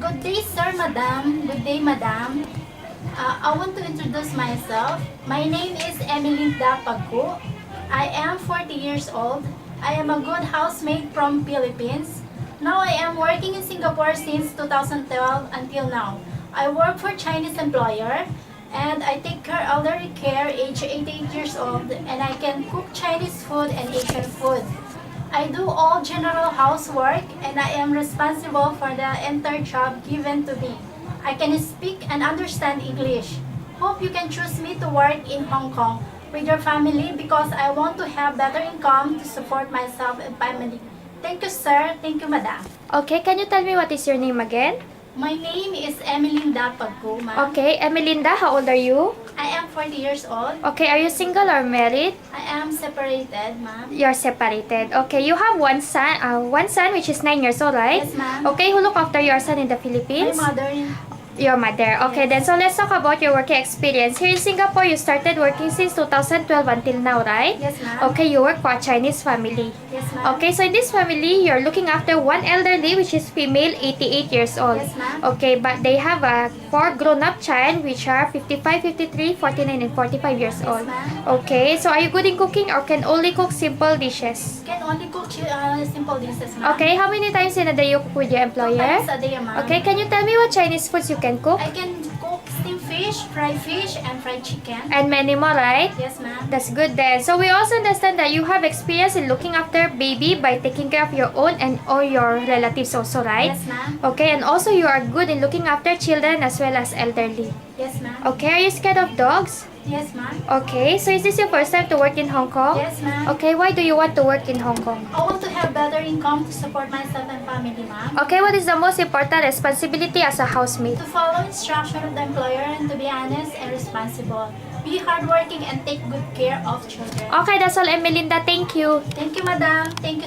Good day, sir, madam. Good day, madam. I want to introduce myself. My name is Emelinda Pagco. I am 40 years old. I am a good housemaid from Philippines. Now I am working in Singapore since 2012 until now. I work for Chinese employer and I take care elderly care age 88 years old and I can cook Chinese food and Asian food. I do all general housework and I am responsible for the entire job given to me. I can speak and understand English. Hope you can choose me to work in Hong Kong with your family because I want to have better income to support myself and family. Thank you, sir. Thank you, madam. Okay, can you tell me what is your name again? My name is Emelinda Pagco, ma'am. Okay, Emelinda, how old are you? I am 40 years old. Okay, are you single or married? I am separated, ma'am. You're separated. Okay, you have one son which is 9 years old, right? Yes, ma'am. Okay, who look after your son in the My Philippines? mother. Your mother. Okay, then Yes. so let's talk about your working experience. Here in Singapore, you started working since 2012 until now, right? Yes, ma'am. Okay, you work for a Chinese family. Yes, ma'am. Okay, so in this family, you're looking after one elderly which is female, 88 years old. Yes, ma'am. Okay, but they have four grown-up child which are 55, 53, 49, and 45 years Yes, old. ma'am. Okay, so are you good in cooking or can only cook simple dishes? Can only cook simple dishes, ma'am. Okay, how many times in a day you cook with your employer? Times a day, ma'am. Okay, can you tell me what Chinese foods you can cook? I can cook steamed fish, and fried chicken. And many more, right? Yes, ma'am. That's good then. So we also understand that you have experience in looking after baby by taking care of your own and all your relatives also, right? Yes, ma'am. Okay, and also you are good in looking after children as well as elderly. Yes, ma'am. Okay, are you scared of dogs? Yes, ma'am. Okay, so is this your first time to work in Hong Kong? Yes, ma'am. Okay, why do you want to work in Hong Kong? I want to have better income to support myself and family, ma'am. Okay, what is the most important responsibility as a housemaid? To follow instruction of the employer and to be honest and responsible. Be hardworking and take good care of children. Okay, that's all, Emelinda. Thank you. Thank you, madam. Thank you.